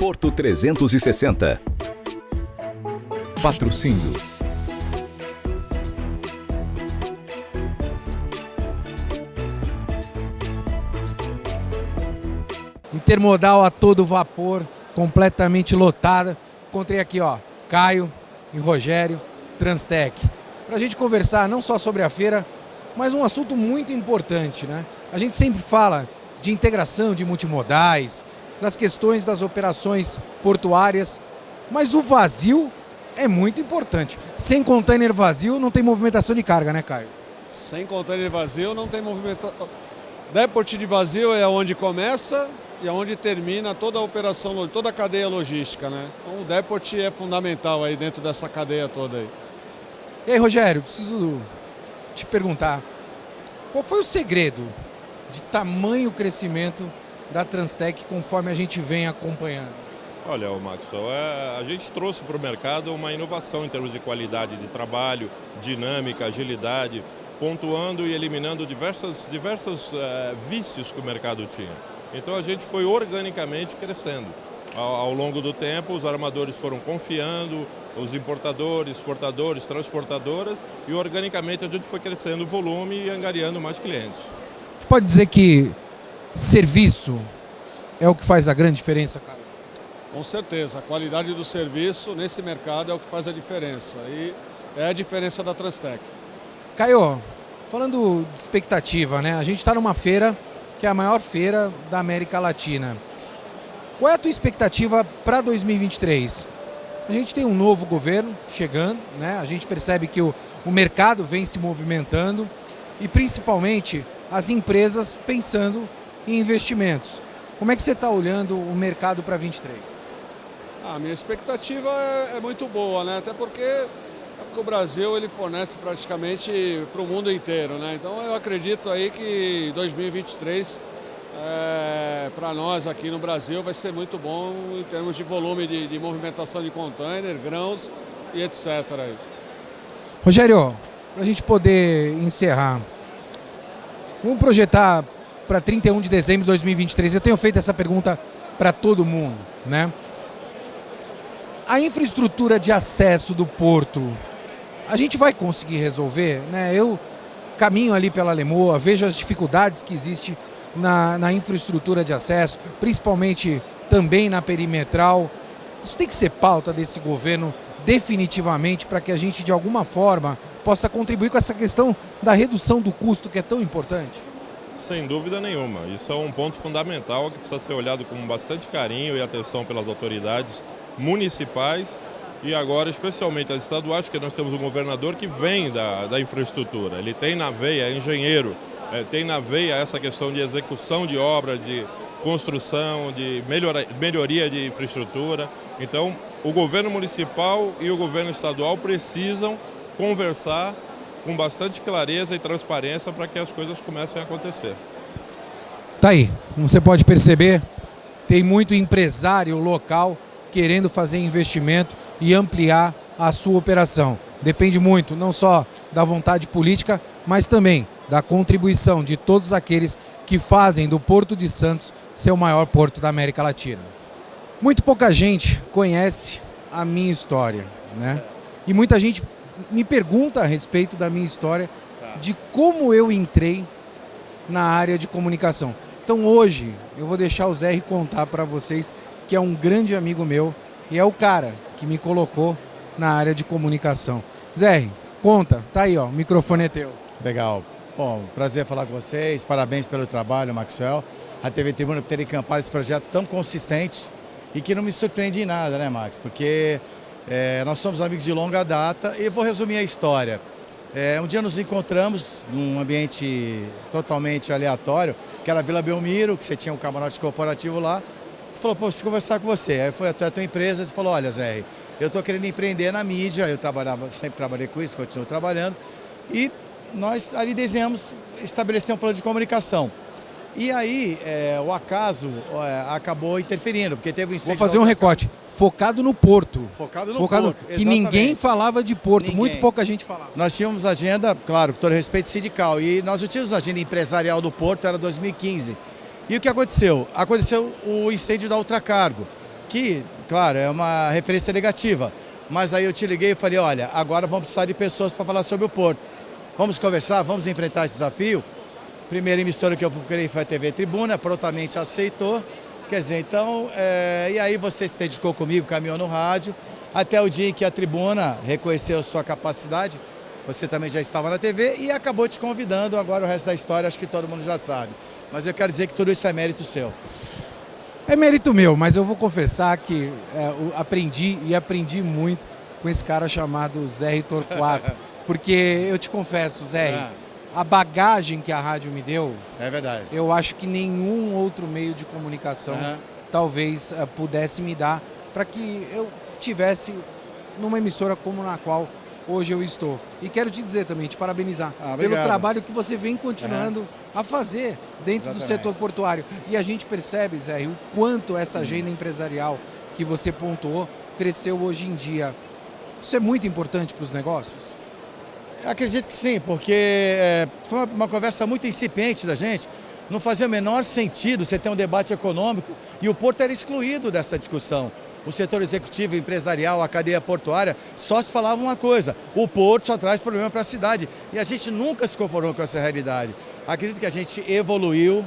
Porto 360. Patrocínio. Intermodal a todo vapor, completamente lotada. Encontrei aqui, ó, Caio e Rogério, Transtec. Para a gente conversar não só sobre a feira, mas um assunto muito importante, né? A gente sempre fala de integração de multimodais, das questões das operações portuárias, mas o vazio é muito importante. Sem container vazio não tem movimentação de carga, né, Caio? Sem container vazio não tem movimentação. Deport de vazio é onde começa e é onde termina toda a operação, toda a cadeia logística, né? Então o deport é fundamental aí dentro dessa cadeia toda aí. E aí, Rogério, preciso te perguntar, qual foi o segredo de tamanho crescimento da Transtec conforme a gente vem acompanhando? Olha, Maxwell, a gente trouxe para o mercado uma inovação em termos de qualidade de trabalho, dinâmica, agilidade, pontuando e eliminando diversos vícios que o mercado tinha. Então a gente foi organicamente crescendo. Ao longo do tempo, os armadores foram confiando, os importadores, exportadores, transportadoras, e organicamente a gente foi crescendo o volume e angariando mais clientes. Pode dizer que serviço é o que faz a grande diferença, cara? Com certeza, a qualidade do serviço nesse mercado é o que faz a diferença e é a diferença da Transtec. Caio, falando de expectativa, né? A gente está numa feira que é a maior feira da América Latina. Qual é a tua expectativa para 2023? A gente tem um novo governo chegando, né? A gente percebe que o mercado vem se movimentando e principalmente as empresas pensando em investimentos. Como é que você está olhando o mercado para 2023? A minha expectativa é muito boa, né? Até porque o Brasil ele fornece praticamente para o mundo inteiro, né? Então eu acredito aí que 2023 para nós aqui no Brasil vai ser muito bom em termos de volume de movimentação de container, grãos e etc. Aí. Rogério, para a gente poder encerrar, vamos projetar para 31 de dezembro de 2023. Eu tenho feito essa pergunta para todo mundo, né? A infraestrutura de acesso do porto, a gente vai conseguir resolver, né? Eu caminho ali pela Lemoa, vejo as dificuldades que existem na infraestrutura de acesso, principalmente também na perimetral. Isso tem que ser pauta desse governo definitivamente para que a gente, de alguma forma, possa contribuir com essa questão da redução do custo que é tão importante. Sem dúvida nenhuma. Isso é um ponto fundamental que precisa ser olhado com bastante carinho e atenção pelas autoridades municipais e agora especialmente as estaduais, porque nós temos um governador que vem da infraestrutura. Ele tem na veia, é engenheiro, tem na veia essa questão de execução de obras, de construção, de melhoria de infraestrutura. Então, o governo municipal e o governo estadual precisam conversar com bastante clareza e transparência para que as coisas comecem a acontecer. Tá aí, como você pode perceber, tem muito empresário local querendo fazer investimento e ampliar a sua operação. Depende muito, não só da vontade política, mas também da contribuição de todos aqueles que fazem do Porto de Santos ser o maior porto da América Latina. Muito pouca gente conhece a minha história, né? E muita gente me pergunta a respeito da minha história, de como eu entrei na área de comunicação. Então hoje eu vou deixar o Zé contar para vocês, que é um grande amigo meu e é o cara que me colocou na área de comunicação. Zé, conta, tá aí, ó, o microfone é teu. Legal. Bom, prazer falar com vocês, parabéns pelo trabalho, Maxwell, a TV Tribuna por ter encampado esse projeto tão consistente e que não me surpreende em nada, né, Max? Porque nós somos amigos de longa data e vou resumir a história. Um dia nos encontramos num ambiente totalmente aleatório, que era a Vila Belmiro, que você tinha um camarote corporativo lá, falou, pô, preciso conversar com você. Aí foi até a tua empresa e falou, olha, Zé, eu estou querendo empreender na mídia, eu sempre trabalhei com isso, continuo trabalhando, e nós ali desenhamos estabelecer um plano de comunicação. E aí, o acaso acabou interferindo, porque teve um incêndio... Vou fazer um recorte. Focado no porto. Focado no porto, que exatamente. ninguém falava de porto, Ninguém. muito pouca gente falava. Nós tínhamos agenda, claro, com todo respeito sindical, e nós tínhamos agenda empresarial do porto, era 2015. E o que aconteceu? Aconteceu o incêndio da Ultracargo. que, claro, é uma referência negativa. Mas aí eu te liguei e falei, olha, agora vamos precisar de pessoas para falar sobre o Porto. Vamos conversar, vamos enfrentar esse desafio. Primeira emissora que eu procurei foi a TV Tribuna, prontamente aceitou. Quer dizer, então, e aí você se dedicou comigo, caminhou no rádio, até o dia em que a Tribuna reconheceu a sua capacidade, você também já estava na TV e acabou te convidando, agora o resto da história acho que todo mundo já sabe. Mas eu quero dizer que tudo isso é mérito seu. É mérito meu, mas eu vou confessar que aprendi muito com esse cara chamado Zé Torquato, porque eu te confesso, Zé, a bagagem que a rádio me deu, é verdade. Eu acho que nenhum outro meio de comunicação talvez pudesse me dar para que eu tivesse numa emissora como na qual hoje eu estou. E quero te dizer também, te parabenizar pelo trabalho que você vem continuando a fazer dentro do setor portuário. E a gente percebe, Zé, o quanto essa agenda empresarial que você pontuou cresceu hoje em dia. Isso é muito importante para os negócios? Acredito que sim, porque foi uma conversa muito incipiente da gente. Não fazia o menor sentido você ter um debate econômico e o Porto era excluído dessa discussão. O setor executivo, empresarial, a cadeia portuária, só se falava uma coisa: o Porto só traz problema para a cidade. E a gente nunca se conformou com essa realidade. Acredito que a gente evoluiu.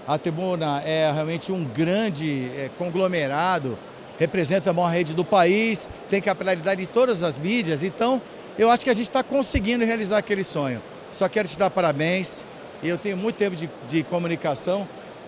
A Tribuna é realmente um grande conglomerado, representa a maior rede do país, tem capilaridade em todas as mídias. Então, eu acho que a gente está conseguindo realizar aquele sonho. Só quero te dar parabéns. Eu tenho muito tempo de comunicação.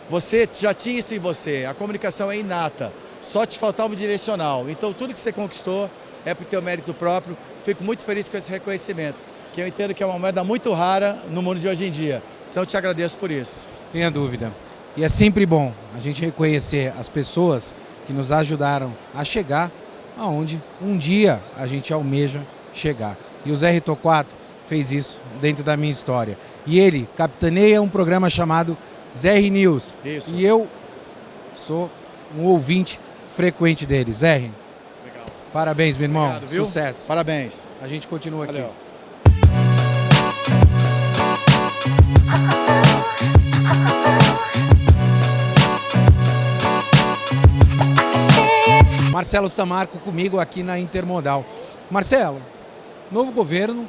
Você já tinha isso em você. A comunicação é inata. Só te faltava o direcional. Então, tudo que você conquistou é por teu mérito próprio. Fico muito feliz com esse reconhecimento, que eu entendo que é uma moeda muito rara no mundo de hoje em dia. Então, eu te agradeço por isso. Tenha dúvida. E é sempre bom a gente reconhecer as pessoas que nos ajudaram a chegar aonde um dia a gente almeja chegar. E o Zé Torquato fez isso dentro da minha história. E ele capitaneia um programa chamado Zé News. Isso. E eu sou um ouvinte frequente dele. Zé, Legal. Parabéns, meu irmão. Obrigado, viu? Sucesso. Parabéns. A gente continua aqui. Valeu. Marcelo Samarco comigo aqui na Intermodal. Marcelo, novo governo,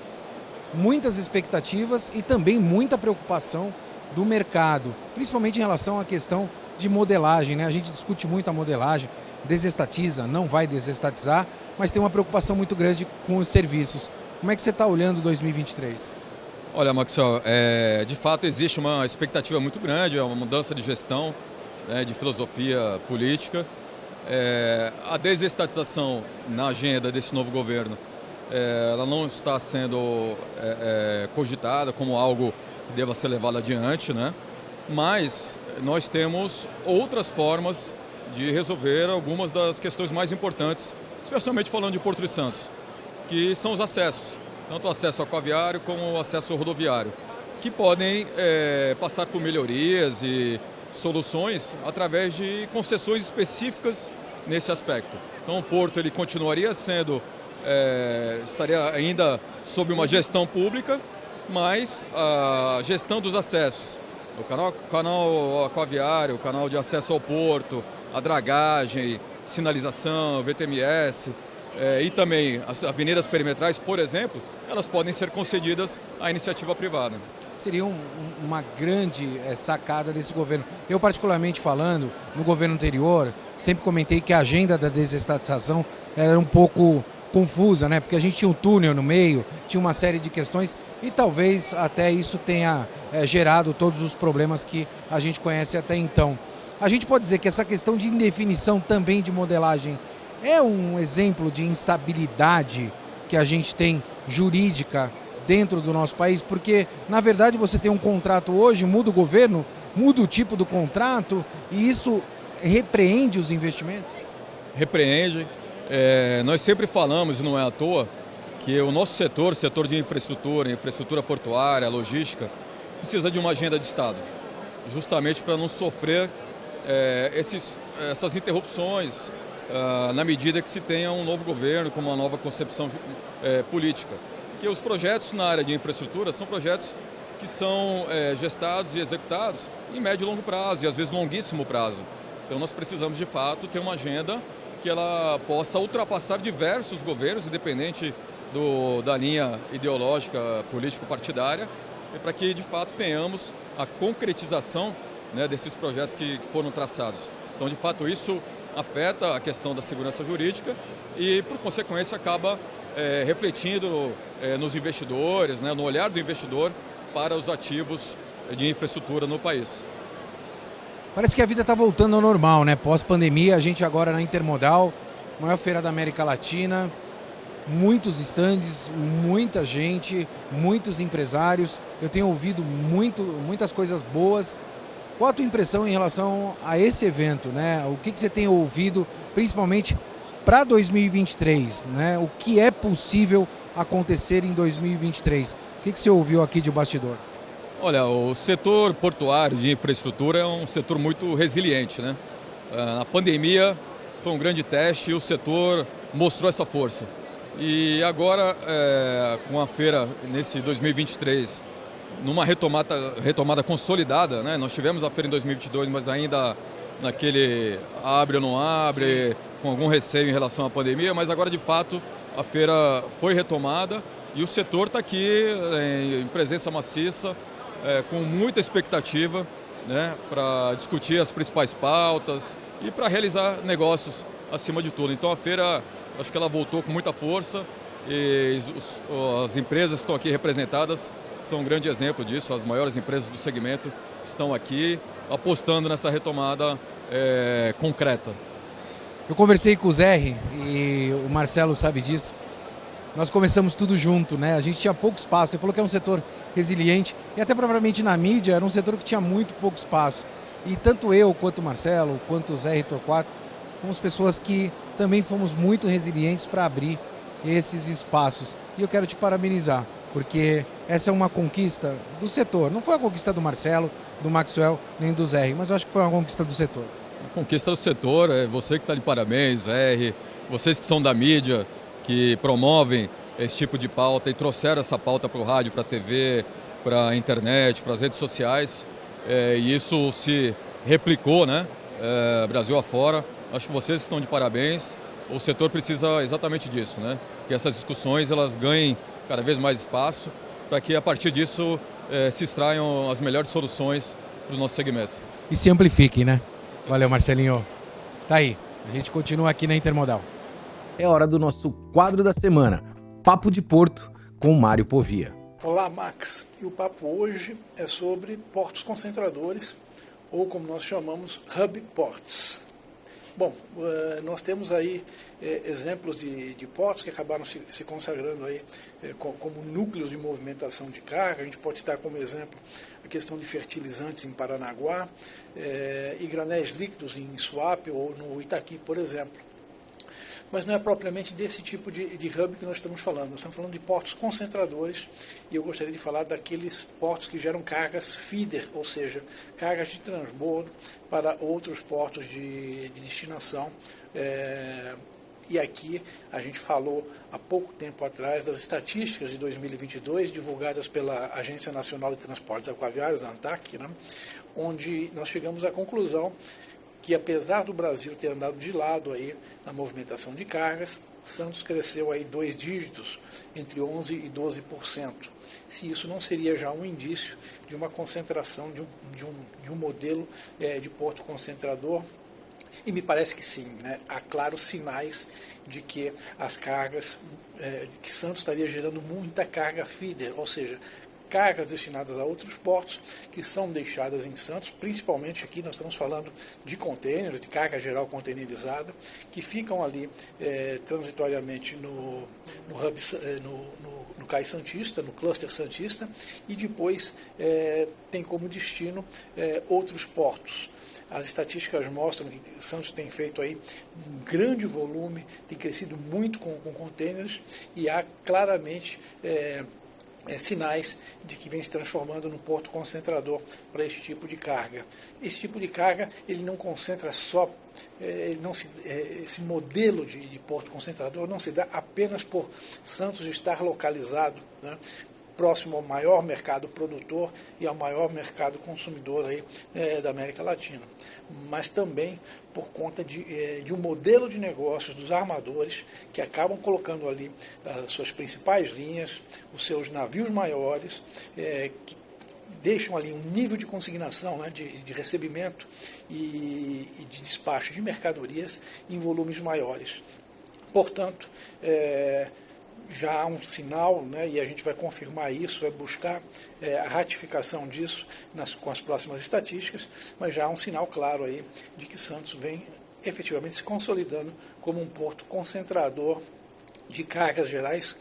muitas expectativas e também muita preocupação do mercado, principalmente em relação à questão de modelagem, né? A gente discute muito a modelagem, desestatiza, não vai desestatizar, mas tem uma preocupação muito grande com os serviços. Como é que você está olhando 2023? Olha, Maxwell, de fato existe uma expectativa muito grande, uma mudança de gestão, né, de filosofia política. A desestatização na agenda desse novo governo, ela não está sendo cogitada como algo que deva ser levado adiante, né? Mas nós temos outras formas de resolver algumas das questões mais importantes, especialmente falando de Porto de Santos, que são os acessos, tanto o acesso aquaviário como o acesso rodoviário, que podem passar por melhorias e soluções através de concessões específicas nesse aspecto. Então o Porto ele continuaria sendo, estaria ainda sob uma gestão pública, mas a gestão dos acessos, o canal aquaviário, o canal de acesso ao porto, a dragagem, sinalização, VTMS e também as avenidas perimetrais, por exemplo, elas podem ser concedidas à iniciativa privada. Seria uma grande sacada desse governo. Eu, particularmente falando, no governo anterior, sempre comentei que a agenda da desestatização era um pouco confusa, né? Porque a gente tinha um túnel no meio, tinha uma série de questões e talvez até isso tenha gerado todos os problemas que a gente conhece até então. A gente pode dizer que essa questão de indefinição também de modelagem é um exemplo de instabilidade que a gente tem jurídica dentro do nosso país, porque na verdade você tem um contrato hoje, muda o governo, muda o tipo do contrato e isso repreende os investimentos? Repreende. Nós sempre falamos, e não é à toa, que o nosso setor de infraestrutura portuária, logística, precisa de uma agenda de Estado, justamente para não sofrer essas interrupções na medida que se tenha um novo governo com uma nova concepção política. Porque os projetos na área de infraestrutura são projetos que são gestados e executados em médio e longo prazo, e às vezes longuíssimo prazo. Então nós precisamos de fato ter uma agenda que ela possa ultrapassar diversos governos, independente da linha ideológica, político-partidária, e para que, de fato, tenhamos a concretização, né, desses projetos que foram traçados. Então, de fato, isso afeta a questão da segurança jurídica e, por consequência, acaba refletindo nos investidores, né, no olhar do investidor para os ativos de infraestrutura no país. Parece que a vida está voltando ao normal, né? Pós-pandemia, a gente agora na Intermodal, maior feira da América Latina, muitos estandes, muita gente, muitos empresários. Eu tenho ouvido muitas coisas boas. Qual a tua impressão em relação a esse evento, né? O que você tem ouvido, principalmente para 2023, né? O que é possível acontecer em 2023? O que você ouviu aqui de bastidor? Olha, o setor portuário de infraestrutura é um setor muito resiliente, né? A pandemia foi um grande teste e o setor mostrou essa força. E agora, com a feira nesse 2023, numa retomada consolidada, né? Nós tivemos a feira em 2022, mas ainda naquele abre ou não abre, sim, com algum receio em relação à pandemia, mas agora de fato a feira foi retomada e o setor está aqui em presença maciça, com muita expectativa, né, para discutir as principais pautas e para realizar negócios acima de tudo. Então a feira, acho que ela voltou com muita força e as empresas que estão aqui representadas são um grande exemplo disso. As maiores empresas do segmento estão aqui apostando nessa retomada concreta. Eu conversei com o Zé e o Marcelo sabe disso. Nós começamos tudo junto, né? A gente tinha pouco espaço. Você falou que é um setor resiliente e até propriamente na mídia era um setor que tinha muito pouco espaço. E tanto eu, quanto o Marcelo, quanto o Zé e Torquato, fomos pessoas que também fomos muito resilientes para abrir esses espaços. E eu quero te parabenizar, porque essa é uma conquista do setor. Não foi uma conquista do Marcelo, do Maxwell, nem do Zé, mas eu acho que foi uma conquista do setor. A conquista do setor, é você que está de parabéns, Zé, vocês que são da mídia, que promovem esse tipo de pauta e trouxeram essa pauta para o rádio, para a TV, para a internet, para as redes sociais. E isso se replicou, né, Brasil afora. Acho que vocês estão de parabéns. O setor precisa exatamente disso, né? Que essas discussões elas ganhem cada vez mais espaço para que a partir disso se extraiam as melhores soluções para o nosso segmento. E se amplifiquem, né? Valeu, Marcelinho. Tá aí, a gente continua aqui na Intermodal. É hora do nosso quadro da semana, Papo de Porto, com Mário Povia. Olá, Max. E o papo hoje é sobre portos concentradores, ou como nós chamamos, hub ports. Bom, nós temos aí exemplos de portos que acabaram se consagrando aí como núcleos de movimentação de carga. A gente pode citar como exemplo a questão de fertilizantes em Paranaguá e granéis líquidos em Suape ou no Itaqui, por exemplo. Mas não é propriamente desse tipo de hub que nós estamos falando. Nós estamos falando de portos concentradores e eu gostaria de falar daqueles portos que geram cargas feeder, ou seja, cargas de transbordo para outros portos de destinação. E aqui a gente falou há pouco tempo atrás das estatísticas de 2022 divulgadas pela Agência Nacional de Transportes Aquaviários, a ANTAQ, né, onde nós chegamos à conclusão que apesar do Brasil ter andado de lado aí na movimentação de cargas, Santos cresceu aí 2 dígitos, entre 11% e 12%. Se isso não seria já um indício de uma concentração de um modelo de porto concentrador? E me parece que sim, né? Há claros sinais de que as cargas, que Santos estaria gerando muita carga feeder, ou seja, cargas destinadas a outros portos que são deixadas em Santos, principalmente aqui nós estamos falando de contêineres, de carga geral containerizada, que ficam ali transitoriamente no Cais Santista, no cluster Santista, e depois tem como destino outros portos. As estatísticas mostram que Santos tem feito aí um grande volume, tem crescido muito com contêineres e há claramente sinais de que vem se transformando num porto concentrador para esse tipo de carga. Esse tipo de carga ele não concentra só, esse modelo de porto concentrador não se dá apenas por Santos estar localizado, né, próximo ao maior mercado produtor e ao maior mercado consumidor aí, da América Latina. Mas também por conta de um modelo de negócios dos armadores que acabam colocando ali as suas principais linhas, os seus navios maiores, que deixam ali um nível de consignação, né, de recebimento e de despacho de mercadorias em volumes maiores. Portanto, já há um sinal, né, e a gente vai confirmar isso, vai buscar a ratificação disso com as próximas estatísticas, mas já há um sinal claro aí de que Santos vem efetivamente se consolidando como um porto concentrador de cargas gerais,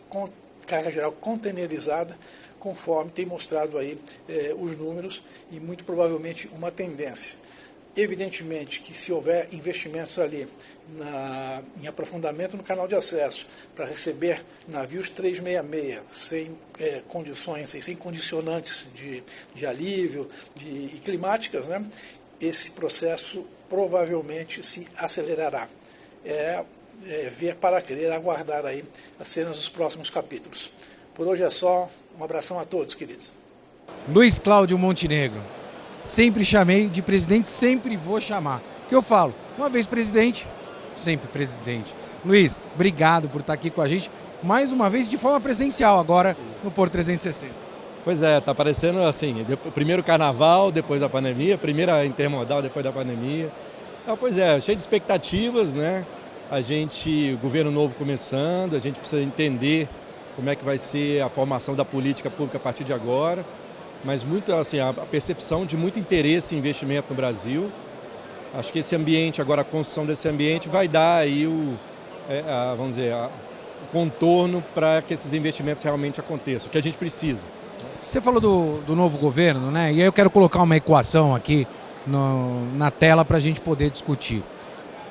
carga geral containerizada, conforme tem mostrado aí os números e muito provavelmente uma tendência. Evidentemente que se houver investimentos ali em aprofundamento no canal de acesso para receber navios 366 sem condições, sem condicionantes de alívio e climáticas, né, esse processo provavelmente se acelerará. Ver para crer, aguardar aí as cenas dos próximos capítulos. Por hoje é só. Um abração a todos, queridos. Luiz Cláudio Montenegro. Sempre chamei de presidente, sempre vou chamar. O que eu falo? Uma vez presidente, sempre presidente. Luiz, obrigado por estar aqui com a gente, mais uma vez de forma presencial agora no Porto 360. Pois é, tá parecendo assim, primeiro carnaval, depois da pandemia, primeira intermodal depois da pandemia. Então, pois é, cheio de expectativas, né? O governo novo começando, a gente precisa entender como é que vai ser a formação da política pública a partir de agora, mas muito assim, a percepção de muito interesse em investimento no Brasil. Acho que esse ambiente, agora a construção desse ambiente vai dar aí o contorno para que esses investimentos realmente aconteçam, que a gente precisa. Você falou do novo governo, né? E aí eu quero colocar uma equação aqui na tela para a gente poder discutir.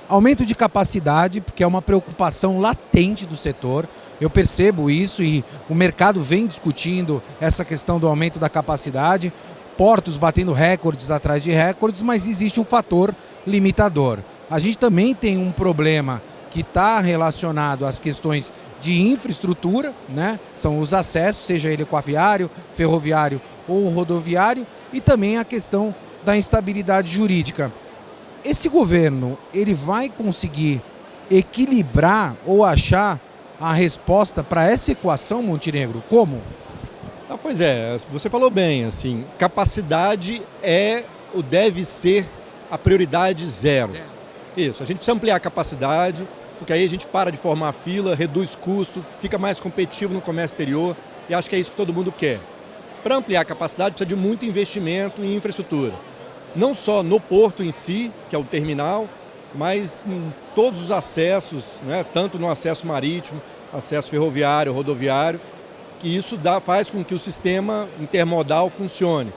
Aumento de capacidade, porque é uma preocupação latente do setor. Eu percebo isso e o mercado vem discutindo essa questão do aumento da capacidade. Portos batendo recordes atrás de recordes, mas existe um fator limitador. A gente também tem um problema que está relacionado às questões de infraestrutura, né? São os acessos, seja ele aquaviário, ferroviário ou rodoviário, e também a questão da instabilidade jurídica. Esse governo, ele vai conseguir equilibrar ou achar a resposta para essa equação, Montenegro? Como? Pois é, você falou bem, assim, capacidade deve ser a prioridade zero. Isso, a gente precisa ampliar a capacidade, porque aí a gente para de formar fila, reduz custo, fica mais competitivo no comércio exterior, e acho que é isso que todo mundo quer. Para ampliar a capacidade, precisa de muito investimento em infraestrutura. Não só no porto em si, que é o terminal, mas em todos os acessos, né, tanto no acesso marítimo, acesso ferroviário, rodoviário, que isso faz com que o sistema intermodal funcione.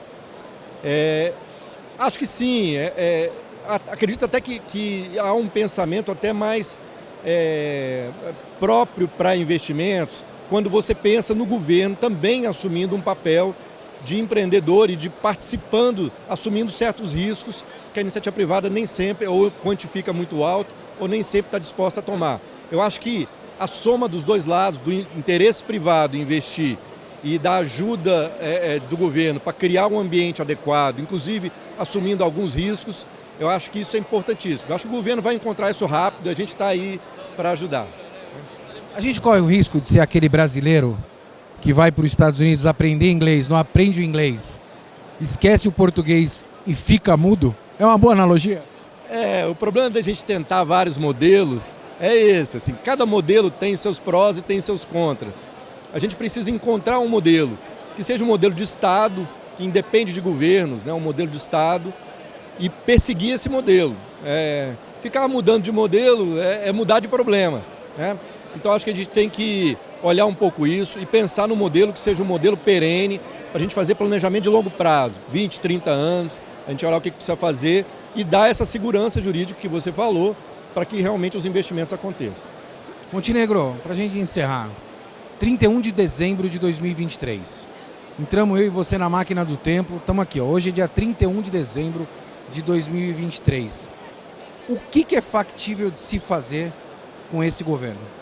Acho que sim, acredito até que há um pensamento até mais próprio para investimentos, quando você pensa no governo também assumindo um papel de empreendedor e de participando, assumindo certos riscos que a iniciativa privada nem sempre ou quantifica muito alto ou nem sempre está disposta a tomar. Eu acho que a soma dos dois lados, do interesse privado em investir e da ajuda do governo para criar um ambiente adequado, inclusive assumindo alguns riscos, eu acho que isso é importantíssimo. Eu acho que o governo vai encontrar isso rápido e a gente está aí para ajudar. A gente corre o risco de ser aquele brasileiro que vai para os Estados Unidos aprender inglês, não aprende o inglês, esquece o português e fica mudo? É uma boa analogia? O problema da gente tentar vários modelos é esse, assim, cada modelo tem seus prós e tem seus contras. A gente precisa encontrar um modelo, que seja um modelo de Estado, que independe de governos, né, um modelo de Estado, e perseguir esse modelo. Ficar mudando de modelo é mudar de problema, né? Então acho que a gente tem que olhar um pouco isso e pensar no modelo que seja um modelo perene, para a gente fazer planejamento de longo prazo, 20, 30 anos, a gente olhar o que precisa fazer e dar essa segurança jurídica que você falou, para que realmente os investimentos aconteçam. Montenegro, para a gente encerrar, 31 de dezembro de 2023, entramos eu e você na máquina do tempo, estamos aqui, ó, hoje é dia 31 de dezembro de 2023. O que é factível de se fazer com esse governo?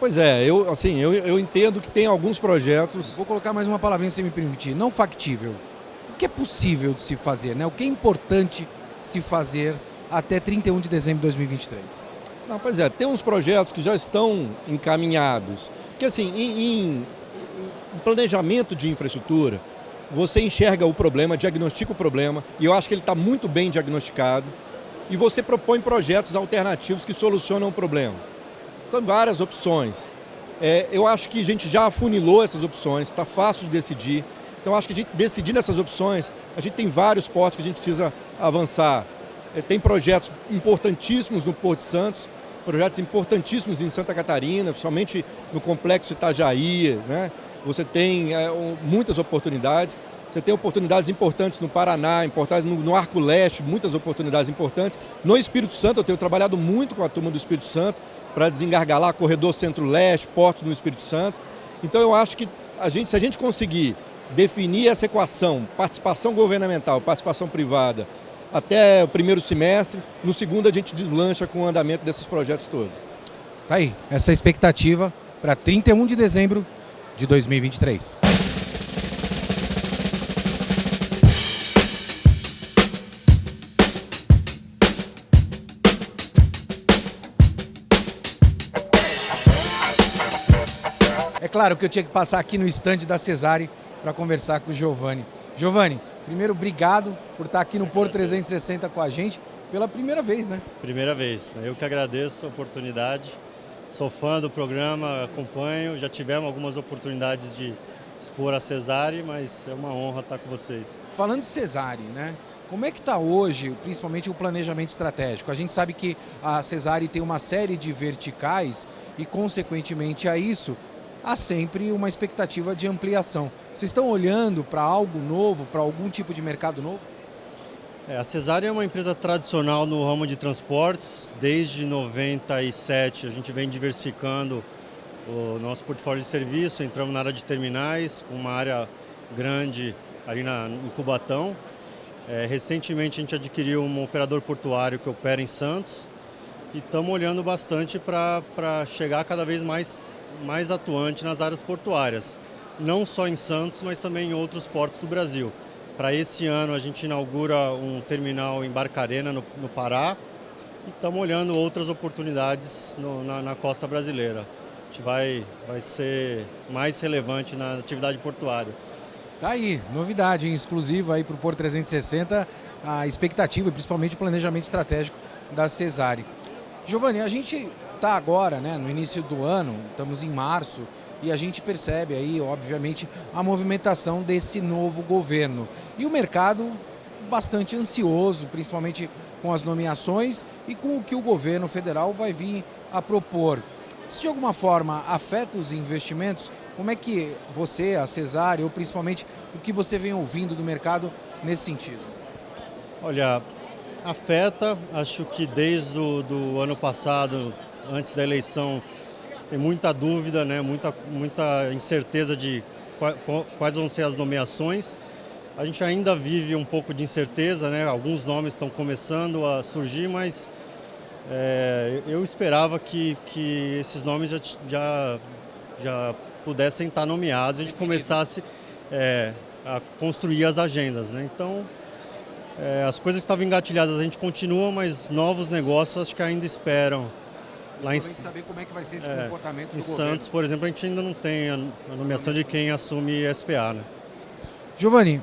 Pois é, eu entendo que tem alguns projetos. Vou colocar mais uma palavrinha, se me permitir. Não factível. O que é possível de se fazer, né? O que é importante se fazer até 31 de dezembro de 2023? Não, pois é, tem uns projetos que já estão encaminhados. Que assim, em planejamento de infraestrutura, você enxerga o problema, diagnostica o problema, e eu acho que ele está muito bem diagnosticado, e você propõe projetos alternativos que solucionam o problema. São várias opções. Eu acho que a gente já afunilou essas opções, está fácil de decidir. Então acho que a gente decidindo essas opções, a gente tem vários portos que a gente precisa avançar. Tem projetos importantíssimos no Porto de Santos, projetos importantíssimos em Santa Catarina, principalmente no Complexo Itajaí, né? Você tem muitas oportunidades. Você tem oportunidades importantes no Paraná, importantes no Arco Leste, muitas oportunidades importantes. No Espírito Santo, eu tenho trabalhado muito com a turma do Espírito Santo para desengargalar corredor Centro-Leste, portos no Espírito Santo. Então eu acho que se a gente conseguir definir essa equação, participação governamental, participação privada, até o primeiro semestre, no segundo a gente deslancha com o andamento desses projetos todos. Tá aí, essa é a expectativa para 31 de dezembro de 2023. É claro que eu tinha que passar aqui no estande da Cesare para conversar com o Giovanni. Giovanni, primeiro, obrigado por estar aqui no Porto 360 com a gente pela primeira vez, né? Primeira vez. Eu que agradeço a oportunidade. Sou fã do programa, acompanho. Já tivemos algumas oportunidades de expor a Cesare, mas é uma honra estar com vocês. Falando de Cesare, né? Como é que está hoje, principalmente o planejamento estratégico? A gente sabe que a Cesare tem uma série de verticais e, consequentemente a isso, há sempre uma expectativa de ampliação. Vocês estão olhando para algo novo, para algum tipo de mercado novo? A Cesare é uma empresa tradicional no ramo de transportes. Desde 97 a gente vem diversificando o nosso portfólio de serviço. Entramos na área de terminais, com uma área grande ali em Cubatão. Recentemente a gente adquiriu um operador portuário que opera em Santos. E estamos olhando bastante para chegar cada vez mais atuante nas áreas portuárias. Não só em Santos, mas também em outros portos do Brasil. Para esse ano a gente inaugura um terminal em Barcarena, no Pará, e estamos olhando outras oportunidades na costa brasileira. A gente vai ser mais relevante na atividade portuária. Tá aí, novidade, hein? Exclusiva aí para o Porto 360, a expectativa e principalmente o planejamento estratégico da Cesare. Giovanni, a gente está agora, né, no início do ano, estamos em março, e a gente percebe aí, obviamente, a movimentação desse novo governo. E o mercado bastante ansioso, principalmente com as nomeações e com o que o governo federal vai vir a propor. Isso de alguma forma afeta os investimentos? Como é que você, a Cesare, ou principalmente o que você vem ouvindo do mercado nesse sentido? Olha, afeta, acho que desde o ano passado, antes da eleição, tem muita dúvida, né? muita incerteza de quais vão ser as nomeações. A gente ainda vive um pouco de incerteza, né? Alguns nomes estão começando a surgir, mas eu esperava que esses nomes já pudessem estar nomeados e a gente começasse a construir as agendas, né? Então, as coisas que estavam engatilhadas a gente continua, mas novos negócios acho que ainda esperam. Lá em saber como é que vai ser esse comportamento do governo. Em Santos, por exemplo, a gente ainda não tem a nomeação de quem assume SPA, né? Giovanni,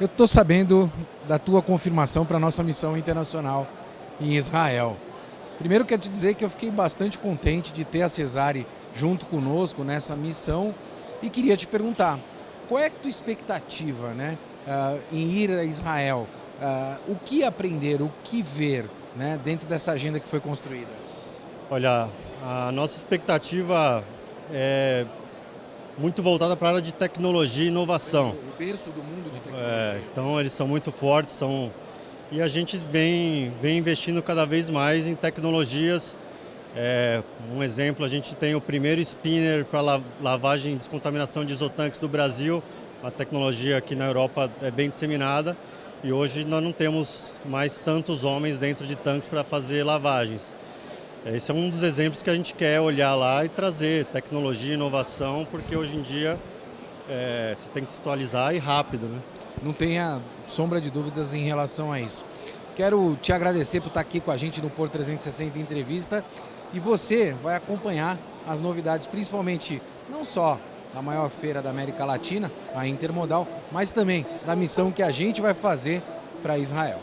eu estou sabendo da tua confirmação para a nossa missão internacional em Israel. Primeiro quero te dizer que eu fiquei bastante contente de ter a Cesare junto conosco nessa missão e queria te perguntar, qual é a tua expectativa, né, em ir a Israel? O que aprender, o que ver, né, dentro dessa agenda que foi construída? Olha, a nossa expectativa é muito voltada para a área de tecnologia e inovação. O berço do mundo de tecnologia. Então eles são muito fortes, e a gente vem investindo cada vez mais em tecnologias. Um exemplo, a gente tem o primeiro spinner para lavagem e descontaminação de isotanques do Brasil, uma tecnologia que na Europa é bem disseminada, e hoje nós não temos mais tantos homens dentro de tanques para fazer lavagens. Esse é um dos exemplos que a gente quer olhar lá e trazer tecnologia e inovação, porque hoje em dia você tem que se atualizar e rápido, né? Não tenha sombra de dúvidas em relação a isso. Quero te agradecer por estar aqui com a gente no Porto 360 Entrevista, e você vai acompanhar as novidades, principalmente não só da maior feira da América Latina, a Intermodal, mas também da missão que a gente vai fazer para Israel.